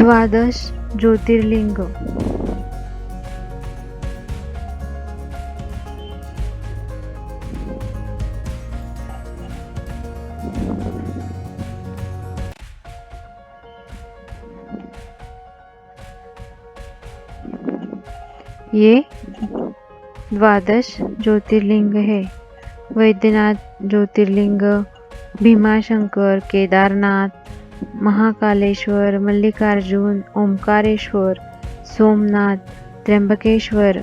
द्वादश ज्योतिर्लिंग। ये द्वादश ज्योतिर्लिंग है। वैद्यनाथ ज्योतिर्लिंग, भीमाशंकर, केदारनाथ, महाकालेश्वर, मल्लिकार्जुन, ओमकारेश्वर, सोमनाथ, त्र्यंबकेश्वर,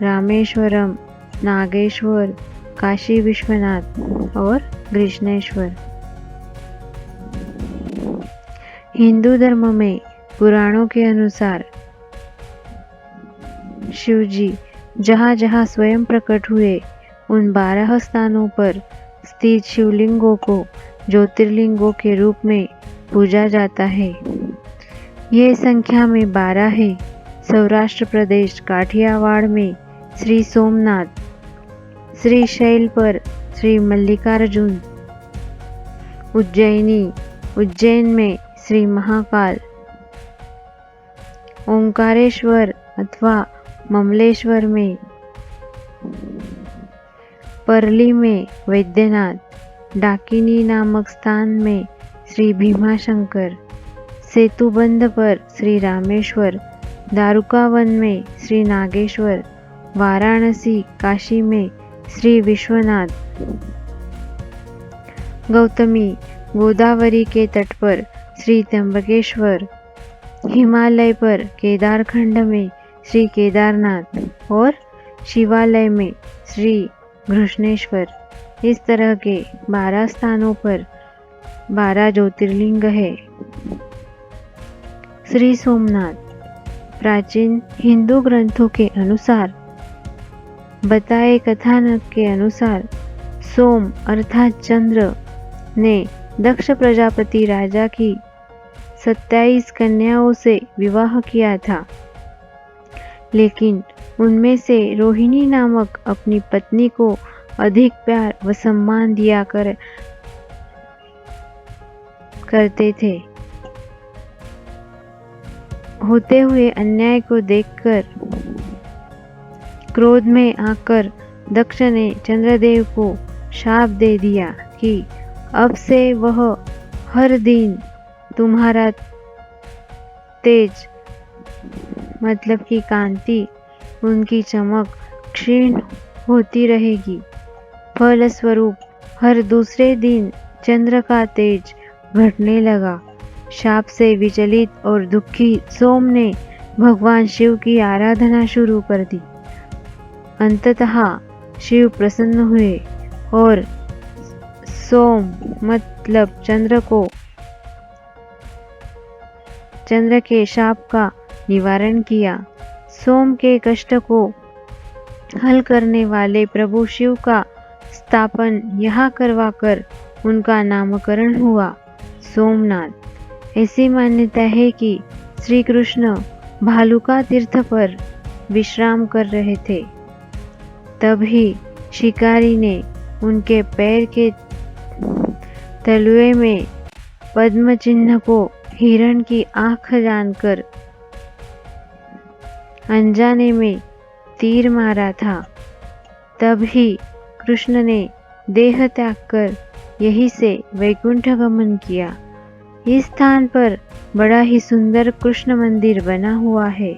रामेश्वरम, नागेश्वर, काशी विश्वनाथ और कृष्णेश्वर। हिंदू धर्म में पुराणों के अनुसार शिवजी जहाँ जहाँ स्वयं प्रकट हुए उन 12 स्थानों पर स्थित शिवलिंगों को ज्योतिर्लिंगों के रूप में पूजा जाता है। ये संख्या में 12 है। सौराष्ट्र प्रदेश काठियावाड़ में श्री सोमनाथ, श्री शैल पर श्री मल्लिकार्जुन, उज्जैन में श्री महाकाल, ओंकारेश्वर अथवा ममलेश्वर में, परली में वैद्यनाथ, डाकिनी नामक स्थान में श्री भीमाशंकर, सेतुबंध पर श्री रामेश्वर, दारुकावन में श्री नागेश्वर, वाराणसी काशी में श्री विश्वनाथ, गौतमी गोदावरी के तट पर श्री त्र्यंबकेश्वर, हिमालय पर केदारखंड में श्री केदारनाथ और शिवालय में श्री कृष्णेश्वर। इस तरह के 12 स्थानों पर 12 ज्योतिर्लिंग है। श्री सोमनाथ प्राचीन हिंदू ग्रंथों के अनुसार बताए कथानक के अनुसार सोम अर्थात चंद्र ने दक्ष प्रजापति राजा की 27 कन्याओं से विवाह किया था, लेकिन उनमें से रोहिणी नामक अपनी पत्नी को अधिक प्यार व सम्मान दिया करते थे। होते हुए अन्याय को देखकर क्रोध में आकर दक्ष ने चंद्रदेव को शाप दे दिया कि अब से वह हर दिन तुम्हारा तेज मतलब की कांति, उनकी चमक क्षीण होती रहेगी। फलस्वरूप हर दूसरे दिन चंद्र का तेज घटने लगा। शाप से विचलित और दुखी सोम ने भगवान शिव की आराधना शुरू कर दी। अंततः शिव प्रसन्न हुए और सोम मतलब चंद्र के शाप का निवारण किया। सोम के कष्ट को हल करने वाले प्रभु शिव का स्थापन यहाँ करवाकर उनका नामकरण हुआ सोमनाथ। ऐसी मान्यता है कि श्री कृष्ण भालुका तीर्थ पर विश्राम कर रहे थे, तभी शिकारी ने उनके पैर के तलुए में पद्म चिन्ह को हिरण की आंख जानकर अनजाने में तीर मारा था। तभी कृष्ण ने देह त्याग कर यहीं से वैकुंठ गमन किया। इस स्थान पर बड़ा ही सुंदर कृष्ण मंदिर बना हुआ है।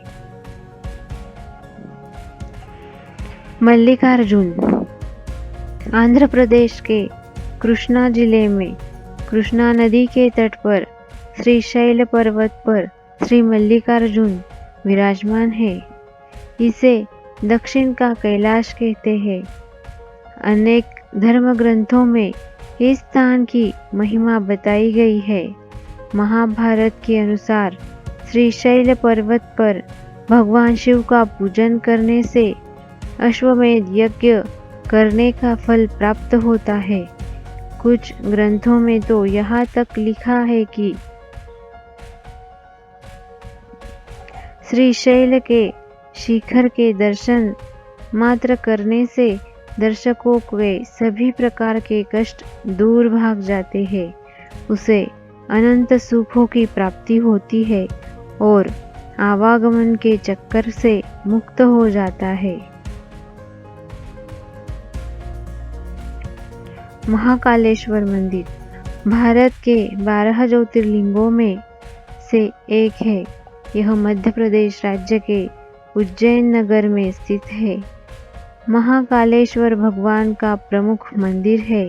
मल्लिकार्जुन आंध्र प्रदेश के कृष्णा जिले में कृष्णा नदी के तट पर श्री शैल पर्वत पर श्री मल्लिकार्जुन विराजमान है। इसे दक्षिण का कैलाश कहते हैं। अनेक धर्म ग्रंथों में इस स्थान की महिमा बताई गई है। महाभारत के अनुसार श्री शैल पर्वत पर भगवान शिव का पूजन करने से अश्वमेध यज्ञ करने का फल प्राप्त होता है। कुछ ग्रंथों में तो यहाँ तक लिखा है कि श्री शैल के शिखर के दर्शन मात्र करने से दर्शकों के सभी प्रकार के कष्ट दूर भाग जाते हैं, उसे अनंत सुखों की प्राप्ति होती है और आवागमन के चक्कर से मुक्त हो जाता है। महाकालेश्वर मंदिर भारत के 12 ज्योतिर्लिंगों में से एक है। यह मध्य प्रदेश राज्य के उज्जैन नगर में स्थित है। महाकालेश्वर भगवान का प्रमुख मंदिर है।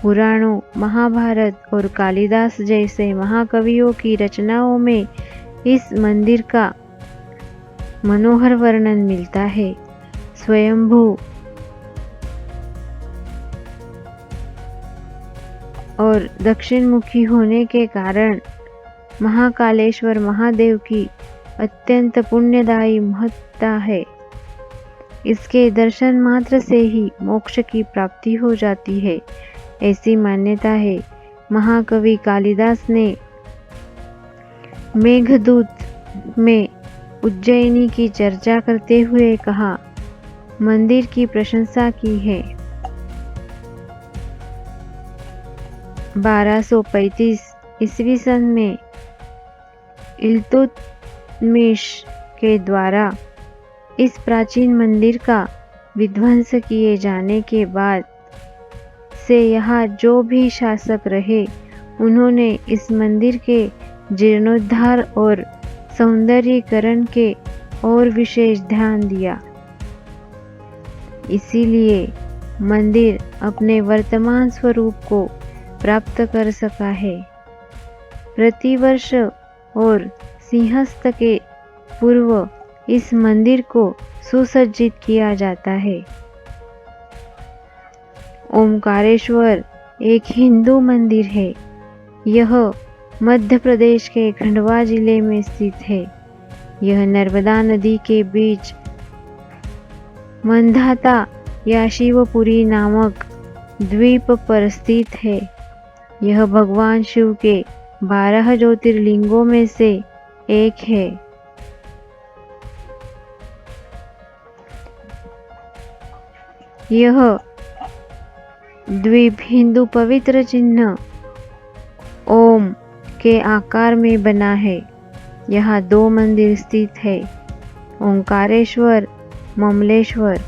पुराणों, महाभारत और कालिदास जैसे महाकवियों की रचनाओं में इस मंदिर का मनोहर वर्णन मिलता है। स्वयंभू और दक्षिणमुखी होने के कारण महाकालेश्वर महादेव की अत्यंत पुण्यदायी महत्ता है। इसके दर्शन मात्र से ही मोक्ष की प्राप्ति हो जाती है, ऐसी मान्यता है। महाकवि कालिदास ने मेघदूत में उज्जैनी की चर्चा करते हुए कहा, मंदिर की प्रशंसा की है। 1235 ईस्वी सन में इल्तुतमिश के द्वारा इस प्राचीन मंदिर का विध्वंस किए जाने के बाद से यहाँ जो भी शासक रहे, उन्होंने इस मंदिर के जीर्णोद्धार और सौंदर्यीकरण के और विशेष ध्यान दिया। इसीलिए मंदिर अपने वर्तमान स्वरूप को प्राप्त कर सका है। प्रतिवर्ष और सिंहस्थ के पूर्व इस मंदिर को सुसज्जित किया जाता है। ओमकारेश्वर एक हिंदू मंदिर है। यह मध्य प्रदेश के खंडवा जिले में स्थित है। यह नर्मदा नदी के बीच मंधाता या शिवपुरी नामक द्वीप पर स्थित है। यह भगवान शिव के 12 ज्योतिर्लिंगों में से एक है। यह द्वीप हिंदू पवित्र चिन्ह ओम के आकार में बना है। यहाँ 2 मंदिर स्थित है, ओंकारेश्वर, ममलेश्वर।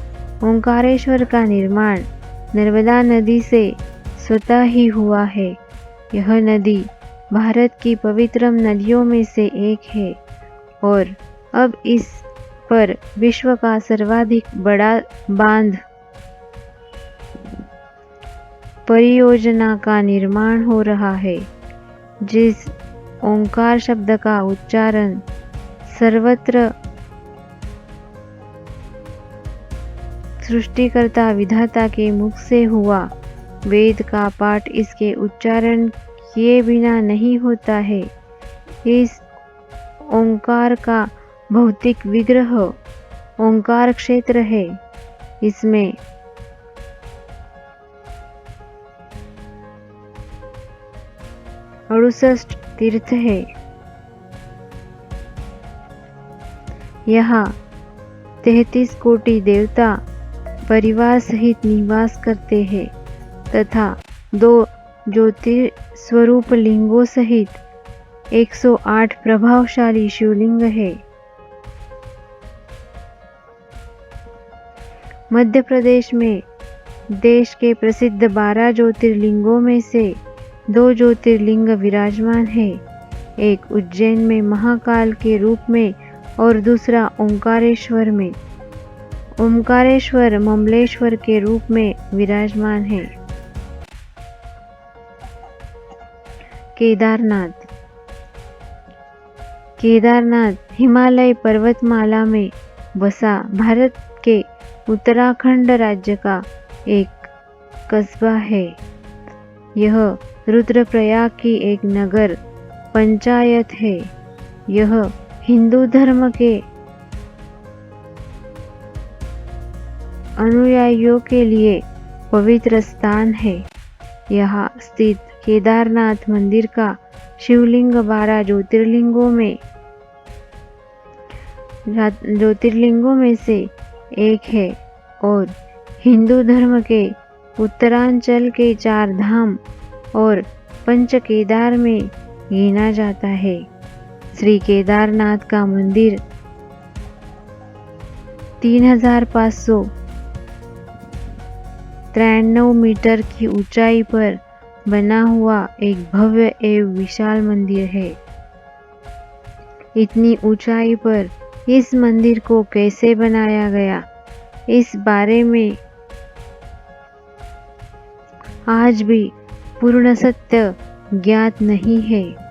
ओंकारेश्वर का निर्माण नर्मदा नदी से स्वतः ही हुआ है। यह नदी भारत की पवित्रम नदियों में से एक है और अब इस पर विश्व का सर्वाधिक बड़ा बांध परियोजना का निर्माण हो रहा है। जिस ओंकार शब्द का उच्चारण सर्वत्र सृष्टिकर्ता विधाता के मुख से हुआ, वेद का पाठ इसके उच्चारण किए बिना नहीं होता है। इस ओंकार का भौतिक विग्रह ओंकार क्षेत्र है। इसमें अड़सठ तीर्थ है। यहाँ 33 कोटि देवता परिवार सहित निवास करते हैं तथा 2 ज्योतिस्वरूप लिंगों सहित 108 प्रभावशाली शिवलिंग है। मध्य प्रदेश में देश के प्रसिद्ध 12 ज्योतिर्लिंगों में से 2 ज्योतिर्लिंग विराजमान है। एक उज्जैन में महाकाल के रूप में और दूसरा ओंकारेश्वर में। ओंकारेश्वर ममलेश्वर के रूप में विराजमान है। केदारनाथ। केदारनाथ हिमालय पर्वतमाला में बसा भारत के उत्तराखंड राज्य का एक कस्बा है। यह रुद्रप्रयाग की एक नगर पंचायत है। यह हिंदू धर्म के अनुयायियों के लिए पवित्र स्थान है। यहाँ स्थित केदारनाथ मंदिर का शिवलिंग 12 ज्योतिर्लिंगों में से एक है और हिंदू धर्म के उत्तरांचल के 4 धाम और पंच केदार में गिना जाता है। श्री केदारनाथ का मंदिर 3593 मीटर की ऊंचाई पर बना हुआ एक भव्य एवं विशाल मंदिर है। इतनी ऊंचाई पर इस मंदिर को कैसे बनाया गया, इस बारे में आज भी पूर्ण सत्य ज्ञात नहीं है।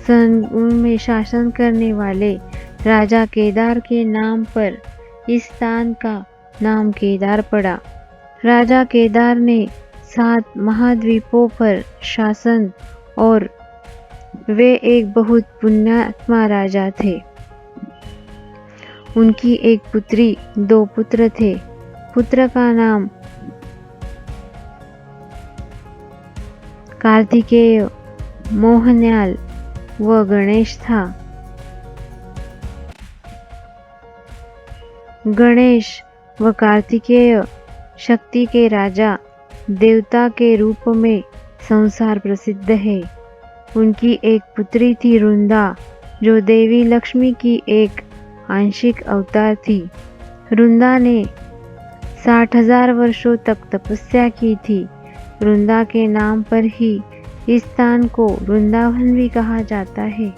संगम में शासन करने वाले राजा केदार के नाम पर इस स्थान का नाम केदार पड़ा। राजा केदार ने 7 महाद्वीपों पर शासन और वे एक बहुत पुण्यात्मा राजा थे। उनकी एक पुत्री, 2 पुत्र थे। पुत्र का नाम कार्तिकेय, मोहनयाल व गणेश था। गणेश व कार्तिकेय शक्ति के राजा, देवता के रूप में संसार प्रसिद्ध है। उनकी एक पुत्री थी रुंदा, जो देवी लक्ष्मी की एक आंशिक अवतार थी। रुंदा ने 60,000 वर्षों तक तपस्या की थी। रुंदा के नाम पर ही इस स्थान को वृंदावन भी कहा जाता है।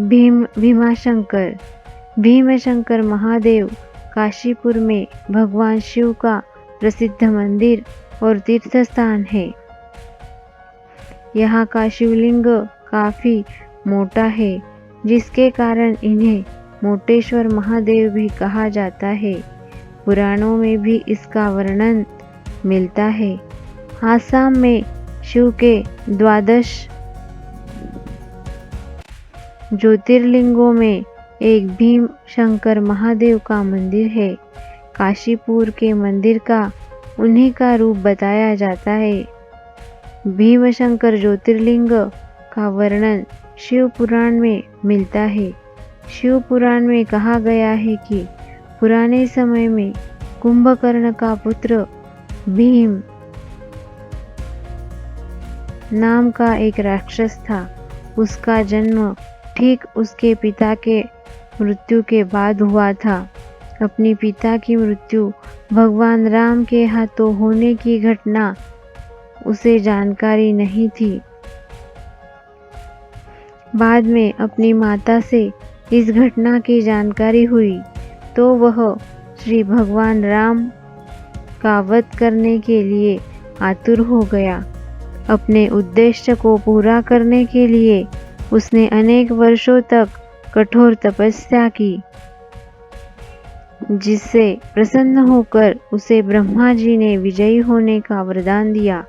भीमाशंकर। भीमशंकर महादेव काशीपुर में भगवान शिव का प्रसिद्ध मंदिर और तीर्थ स्थान है। यहाँ का शिवलिंग काफी मोटा है, जिसके कारण इन्हें मोटेश्वर महादेव भी कहा जाता है। पुराणों में भी इसका वर्णन मिलता है। आसाम में शिव के 12 ज्योतिर्लिंगों में एक भीम शंकर महादेव का मंदिर है। काशीपुर के मंदिर का उन्हीं का रूप बताया जाता है। भीमशंकर ज्योतिर्लिंग का वर्णन शिव पुराण में मिलता है। शिव पुराण में कहा गया है कि पुराने समय में कुंभकर्ण का पुत्र भीम नाम का एक राक्षस था। उसका जन्म ठीक उसके पिता के मृत्यु के बाद हुआ था। अपनी पिता की मृत्यु भगवान राम के हाथों होने की घटना उसे जानकारी नहीं थी। बाद में अपनी माता से इस घटना की जानकारी हुई तो वह श्री भगवान राम का वध करने के लिए आतुर हो गया। अपने उद्देश्य को पूरा करने के लिए उसने अनेक वर्षों तक कठोर तपस्या की, जिससे प्रसन्न होकर उसे ब्रह्मा जी ने विजयी होने का वरदान दिया।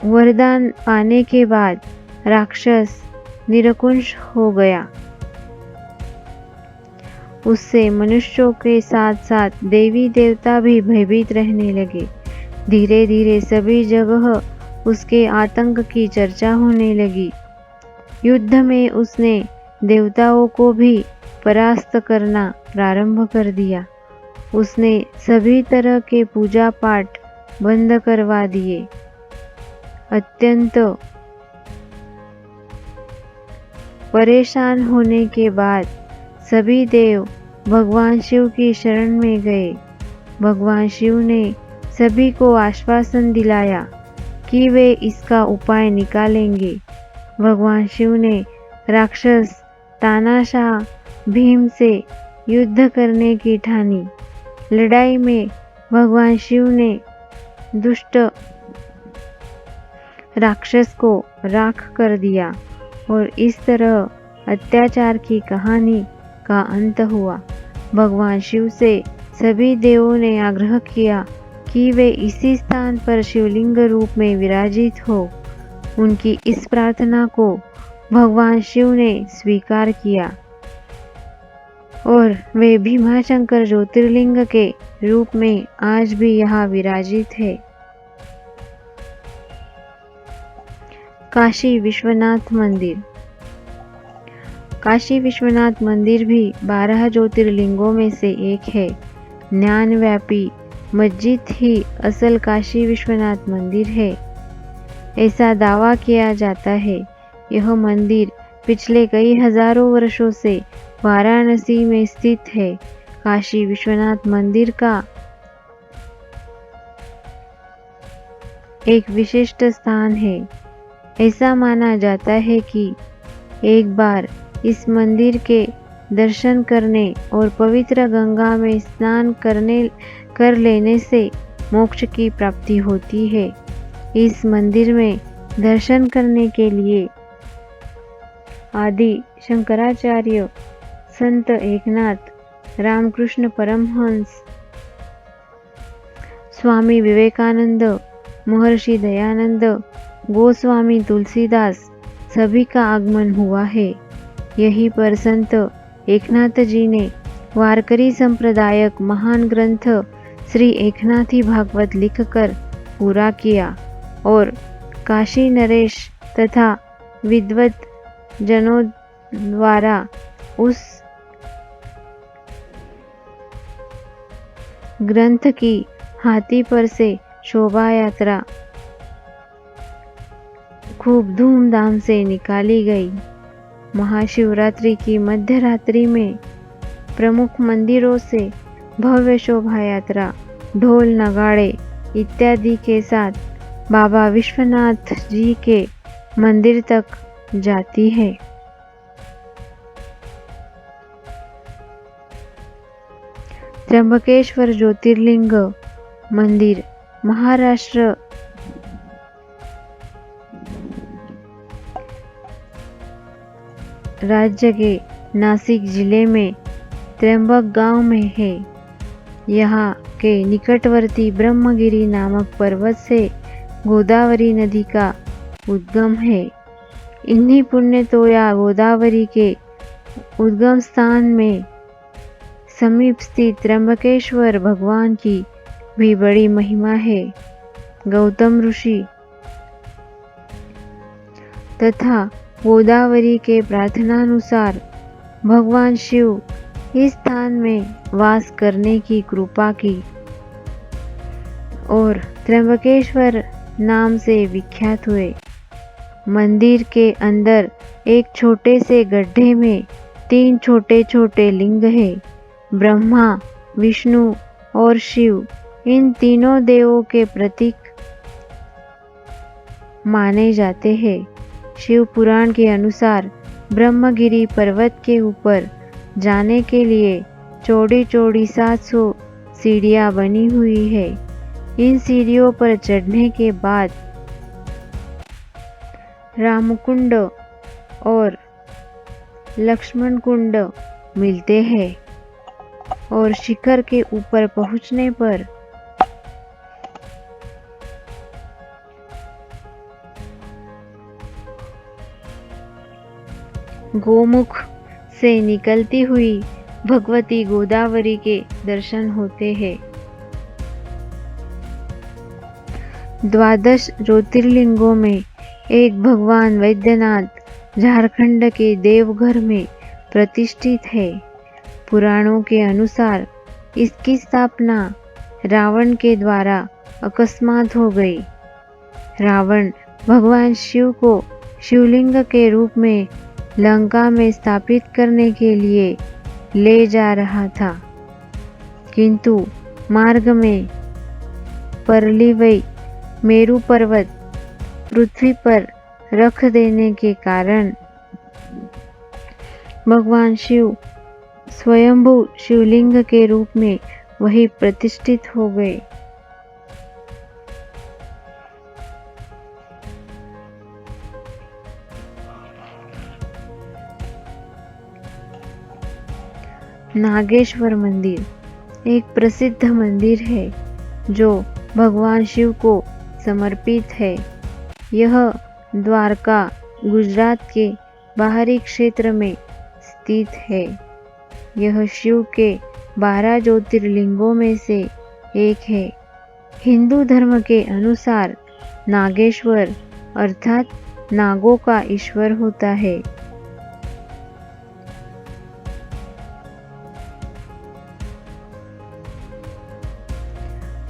वरदान पाने के बाद राक्षस निरंकुश हो गया। उससे मनुष्यों के साथ साथ देवी देवता भी भयभीत रहने लगे। धीरे धीरे सभी जगह उसके आतंक की चर्चा होने लगी। युद्ध में उसने देवताओं को भी परास्त करना प्रारंभ कर दिया। उसने सभी तरह के पूजा पाठ बंद करवा दिए। अत्यंत परेशान होने के बाद सभी देव भगवान शिव की शरण में गए। भगवान शिव ने सभी को आश्वासन दिलाया कि वे इसका उपाय निकालेंगे। भगवान शिव ने राक्षस तानाशाह भीम से युद्ध करने की ठानी। लड़ाई में भगवान शिव ने दुष्ट राक्षस को राख कर दिया और इस तरह अत्याचार की कहानी का अंत हुआ। भगवान शिव से सभी देवों ने आग्रह किया कि वे इसी स्थान पर शिवलिंग रूप में विराजित हो। उनकी इस प्रार्थना को भगवान शिव ने स्वीकार किया और वे भीमाशंकर ज्योतिर्लिंग के रूप में आज भी यहाँ विराजित है। काशी विश्वनाथ मंदिर। काशी विश्वनाथ मंदिर भी 12 ज्योतिर्लिंगों में से एक है। ज्ञानव्यापी मस्जिद ही असल काशी विश्वनाथ मंदिर है, ऐसा दावा किया जाता है। यह मंदिर पिछले कई हजारों वर्षों से वाराणसी में स्थित है। काशी विश्वनाथ मंदिर का एक विशिष्ट स्थान है। ऐसा माना जाता है कि एक बार इस मंदिर के दर्शन करने और पवित्र गंगा में स्नान कर लेने से मोक्ष की प्राप्ति होती है। इस मंदिर में दर्शन करने के लिए आदि शंकराचार्य, संत एकनाथ, रामकृष्ण परमहंस, स्वामी विवेकानंद, महर्षि दयानंद, गोस्वामी तुलसीदास सभी का आगमन हुआ है। यहीं पर संत एकनाथ जी ने वारकरी संप्रदायक महान ग्रंथ श्री एकनाथी भागवत लिखकर पूरा किया और काशी नरेश तथा विद्वत जनों द्वारा उस ग्रंथ की हाथी पर से शोभा यात्रा खूब धूमधाम से निकाली गई। महाशिवरात्रि की मध्य रात्रि में प्रमुख मंदिरों से भव्य शोभा यात्रा ढोल नगाड़े इत्यादि के साथ बाबा विश्वनाथ जी के मंदिर तक जाती है। त्र्यंबकेश्वर ज्योतिर्लिंग मंदिर महाराष्ट्र राज्य के नासिक जिले में त्र्यंबक गांव में है। यहाँ के निकटवर्ती ब्रह्मगिरी नामक पर्वत से गोदावरी नदी का उद्गम है। इन्हीं पुण्यतोया गोदावरी के उद्गम स्थान में समीप स्थित त्र्यंबकेश्वर भगवान की भी बड़ी महिमा है। गौतम ऋषि तथा गोदावरी के प्रार्थनानुसार भगवान शिव इस स्थान में वास करने की कृपा की और त्र्यंबकेश्वर नाम से विख्यात हुए। मंदिर के अंदर एक छोटे से गड्ढे में 3 छोटे छोटे लिंग हैं। ब्रह्मा, विष्णु और शिव इन तीनों देवों के प्रतीक माने जाते हैं। शिव पुराण के अनुसार ब्रह्मगिरी पर्वत के ऊपर जाने के लिए चौड़ी चौड़ी 700 सीढ़ियां बनी हुई है। इन सीढ़ियों पर चढ़ने के बाद रामकुंड और लक्ष्मण कुंड मिलते हैं और शिखर के ऊपर पहुंचने पर गोमुख से निकलती हुई भगवती गोदावरी के दर्शन होते हैं। 12 ज्योतिर्लिंगों में एक भगवान वैद्यनाथ झारखंड के देवघर में प्रतिष्ठित है। पुराणों के अनुसार इसकी स्थापना रावण के द्वारा अकस्मात हो गई। रावण भगवान शिव को शिवलिंग के रूप में लंका में स्थापित करने के लिए ले जा रहा था, किंतु मार्ग में परलिवई मेरु पर्वत पृथ्वी पर रख देने के कारण भगवान शिव स्वयंभू शिवलिंग के रूप में वही प्रतिष्ठित हो गए। नागेश्वर मंदिर एक प्रसिद्ध मंदिर है जो भगवान शिव को समर्पित है। यह द्वारका गुजरात के बाहरी क्षेत्र में स्थित है। यह शिव के 12 ज्योतिर्लिंगों में से एक है। हिंदू धर्म के अनुसार नागेश्वर अर्थात नागों का ईश्वर होता है।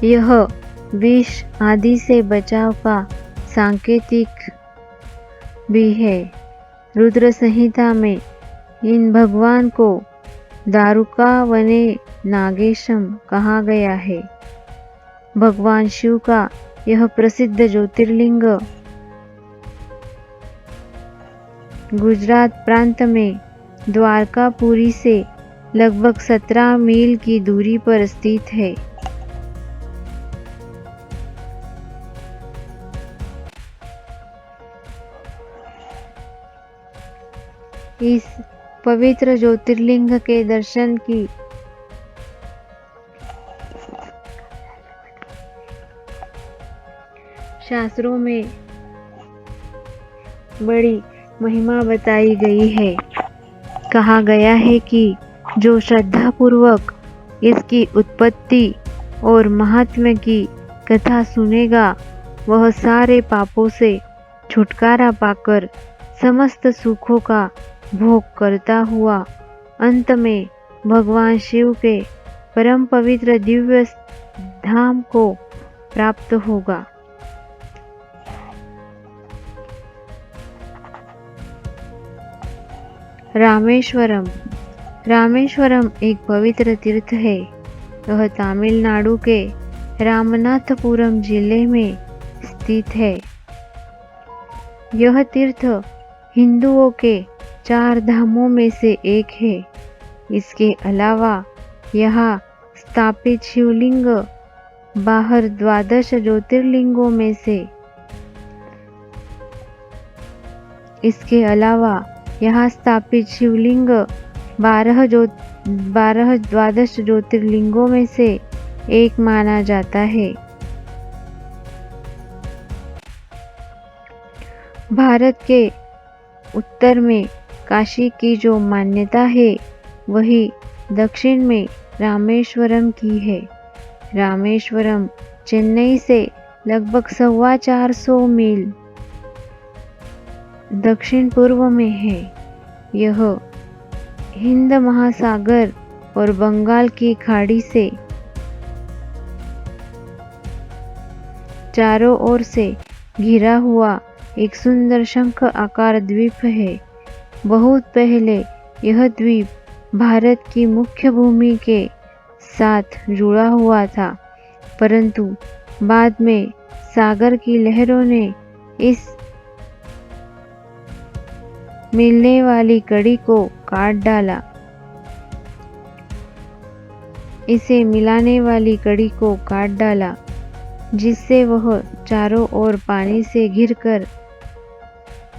यह विष आदि से बचाव का सांकेतिक भी है। रुद्र संहिता में इन भगवान को दारुका वने नागेशम कहा गया है। भगवान शिव का यह प्रसिद्ध ज्योतिर्लिंग गुजरात प्रांत में द्वारकापुरी से लगभग 17 मील की दूरी पर स्थित है। इस पवित्र ज्योतिर्लिंग के दर्शन की शास्त्रों में बड़ी महिमा बताई गई है। कहा गया है कि जो श्रद्धापूर्वक इसकी उत्पत्ति और महात्म्य की कथा सुनेगा वह सारे पापों से छुटकारा पाकर समस्त सुखों का भोग करता हुआ अंत में भगवान शिव के परम पवित्र दिव्य धाम को प्राप्त होगा। रामेश्वरम। रामेश्वरम एक पवित्र तीर्थ है। यह तमिलनाडु के रामनाथपुरम जिले में स्थित है। यह तीर्थ हिंदुओं के 4 धामों में से एक है। इसके अलावा यहाँ स्थापित शिवलिंग बाहर 12 ज्योतिर्लिंगों में से इसके अलावा यहाँ स्थापित शिवलिंग 12 ज्योतिर्लिंगों में से एक माना जाता है। भारत के उत्तर में काशी की जो मान्यता है वही दक्षिण में रामेश्वरम की है। रामेश्वरम चेन्नई से लगभग 450 मील दक्षिण पूर्व में है। यह हिंद महासागर और बंगाल की खाड़ी से चारों ओर से घिरा हुआ एक सुंदर शंख आकार द्वीप है। बहुत पहले यह द्वीप भारत की मुख्य भूमि के साथ जुड़ा हुआ था, परंतु बाद में सागर की लहरों ने इस मिलने वाली कड़ी को काट डाला। इसे मिलाने वाली कड़ी को काट डाला, जिससे वह चारों ओर पानी से घिरकर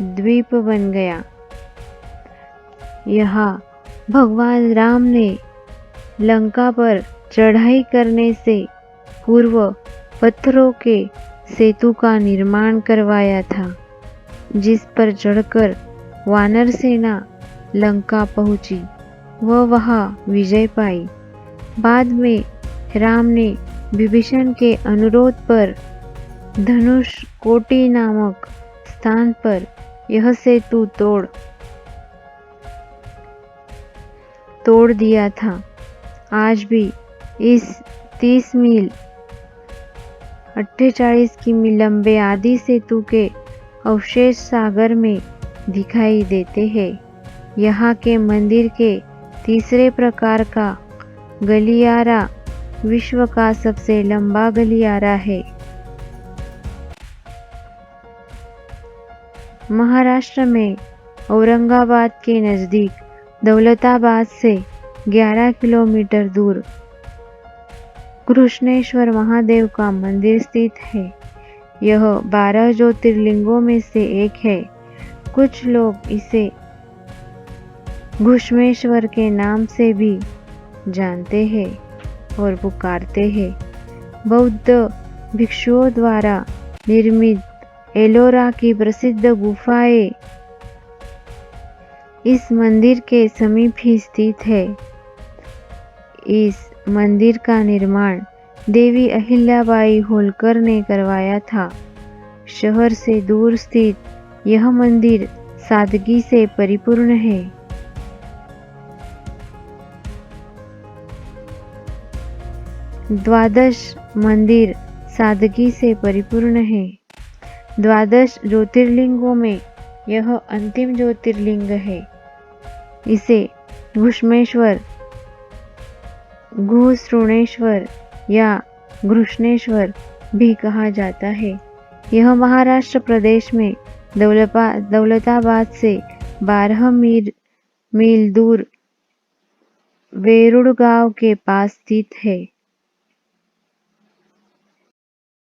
द्वीप बन गया। यहाँ भगवान राम ने लंका पर चढ़ाई करने से पूर्व पत्थरों के सेतु का निर्माण करवाया था, जिस पर चढ़कर वानर सेना लंका पहुंची व वहां विजय पाई। बाद में राम ने विभीषण के अनुरोध पर धनुष कोटि नामक स्थान पर यह सेतु तोड़ दिया था। आज भी इस 30 मील 48 किमी लंबे आदि सेतु के अवशेष सागर में दिखाई देते हैं। यहाँ के मंदिर के तीसरे प्रकार का गलियारा विश्व का सबसे लंबा गलियारा है। महाराष्ट्र में औरंगाबाद के नजदीक दौलताबाद से 11 किलोमीटर दूर कृष्णेश्वर महादेव का मंदिर स्थित है। यह 12 ज्योतिर्लिंगों में से एक है। कुछ लोग इसे घुश्मेश्वर के नाम से भी जानते हैं और पुकारते हैं। बौद्ध भिक्षुओं द्वारा निर्मित एलोरा की प्रसिद्ध गुफाएं इस मंदिर के समीप ही स्थित है। इस मंदिर का निर्माण देवी अहिल्याबाई होलकर ने करवाया था। शहर से दूर स्थित यह मंदिर सादगी से परिपूर्ण है। द्वादश मंदिर सादगी से परिपूर्ण है। द्वादश ज्योतिर्लिंगों में यह अंतिम ज्योतिर्लिंग है। इसे घुष्मेश्वर, गुहस्रुणेश्वर या घृष्णेश्वर भी कहा जाता है। यह महाराष्ट्र प्रदेश में दौलताबाद से 12 मील दूर वेरुड़ गांव के पास स्थित है।